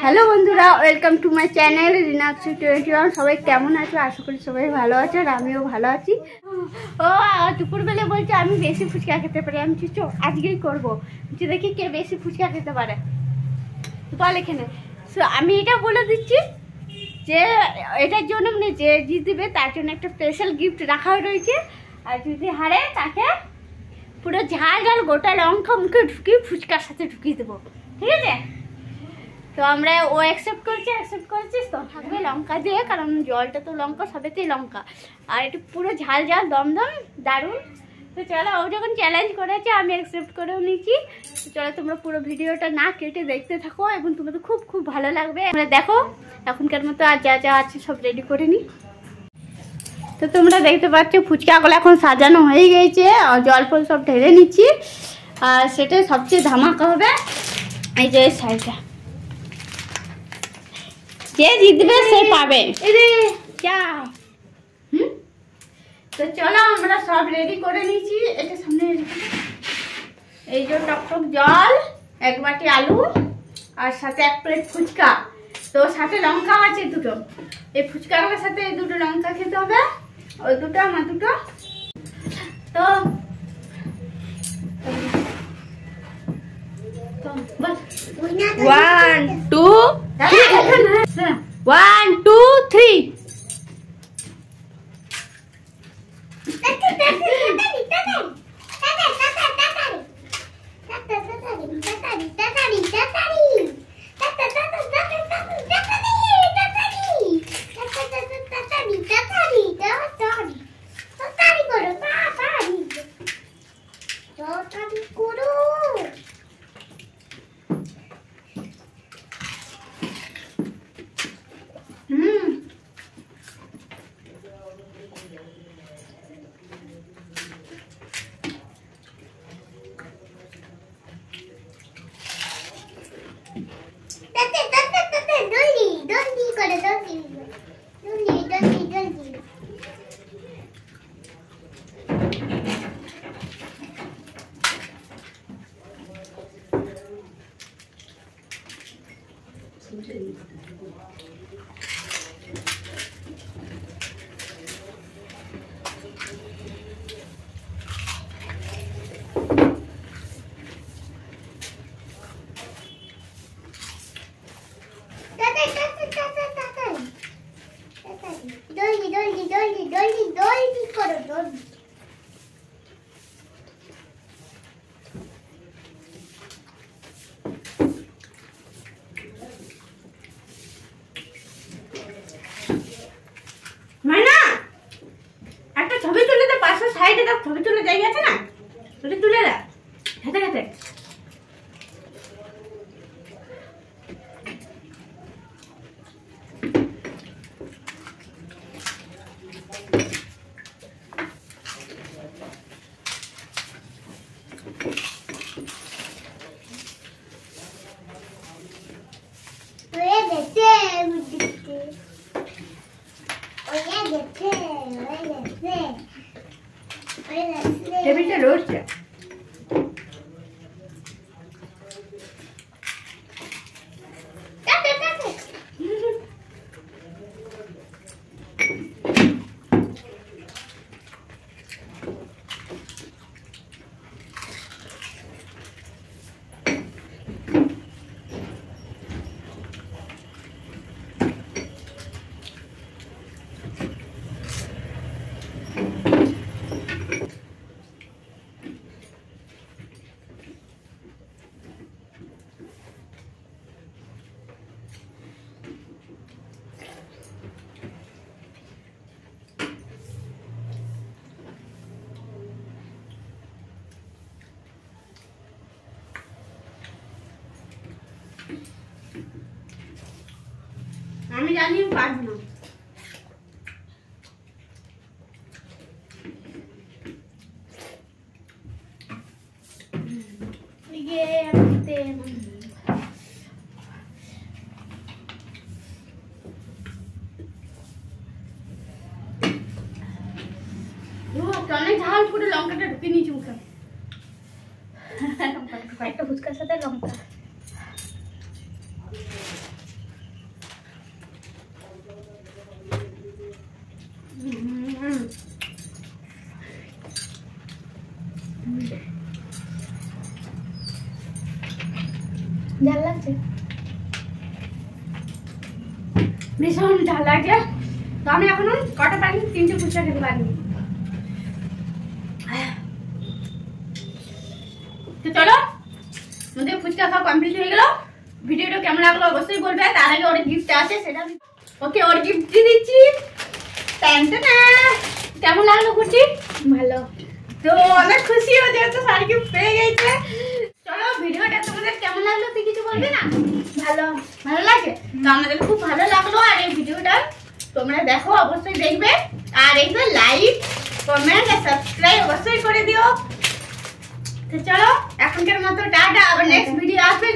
Hello বন্ধুরা, welcome to my channel রিনাক্সি 21। সবাই কেমন আছো? আশা করি সবাই ভালো আছে আর আমিও ভালো আছি। ও দুপুরবেলা বলছে আমি বেশি ফুচকা খেতে পারি। আমি চিচো আজকেই করবো, দেখি কে বেশি ফুচকা খেতে পারে। বল এখানে আমি এটা বলে দিচ্ছি যে এটার জন্য মানে যে জিতবে তার জন্য একটা স্পেশাল গিফট রাখা রয়েছে। আর যদি হারে তাকে পুরো ঝাল ঝাল গোটা লঙ্কা মুখে ঢুকিয়ে ফুচকার সাথে ঢুকিয়ে দেবো, ঠিক আছে? তো আমরা ও অ্যাকসেপ্ট করেছিস তো থাকবে লঙ্কা দিয়ে, কারণ জলটা তো লঙ্কা, সবেতেই লঙ্কা। আর একটু পুরো ঝাল ঝাল দমদম দারুণ। তো চলো, ও যখন চ্যালেঞ্জ করেছে আমি অ্যাকসেপ্ট করেও নিয়েছি। তো চলো তোমরা পুরো ভিডিওটা না কেটে দেখতে থাকো এবং তোমাদের খুব খুব ভালো লাগবে। আমরা দেখো এখনকার মতো আর যা যা আছে সব রেডি করে নিই। তো তোমরা দেখতে পাচ্ছ ফুচকাগুলো এখন সাজানো হয়ে গেছে, জল ফল সব ঢেলে নিচ্ছি। আর সেটা সবচেয়ে ধামাকা হবে এই যে সাইডটা, যে জিতবে সে পাবে। তো চলো আমরা সব রেডি করে নিয়েছি। এটা সামনে এই যে টকটক জল, এক বাটি আলু আর সাথে এক প্লেট ফুচকা। তো সাথে লঙ্কা আছে দুটো। এই ফুচকার সাথে এই দুটো লঙ্কা খেতে হবে, ওই দুটো আমার দুটো। তো 1 2 1 2 3। একটা ছবি তুলে দে, পাশে সাইডে দেখ ছবি তুলে জায়গা আছে না, ওটা তুলে দে খেতে খেতে। টেবিলটা রয়েছে আমি জানি পারবো না। অনেক ঝাল করে লঙ্কাটা ঢুকে নিয়েছি মুখে। একটা ফুচকার সাথে লঙ্কা ঝাল লাগছে, ভীষণ ঝাল লাগছে। তো আমি এখনো কটা পারিনি, 3টে ফুচকা খেতে পারিনি। তো চলো, আমাদের ফুচকা খাওয়া কমপ্লিট হয়ে গেল। ভিডিওটা কেমন লাগলো অবশ্যই বলবে। তার আগে ওর গিফট আছে, সেটা আমি ওকে ওর গিফট দিয়ে দিচ্ছি। কেমন লাগলো কুচি? ভালো। তো অনেক খুশি হয়ে যেহেতু শাড়ি গিফট পেয়ে গেছে। চলো, ভিডিওটা তোমাদের কেমন লাগলো তুই কিছু বলবি না? ভালো, ভালো লাগে। তো আমাদের খুব ভালো লাগলো। আর এই ভিডিওটা তোমরা দেখো, অবশ্যই দেখবে। আর একটু লাইক, কমেন্ট আর সাবস্ক্রাইব অবশ্যই করে দিও। তো চলো, এখনকার মতো টাটা। আবার নেক্সট ভিডিও আসবে।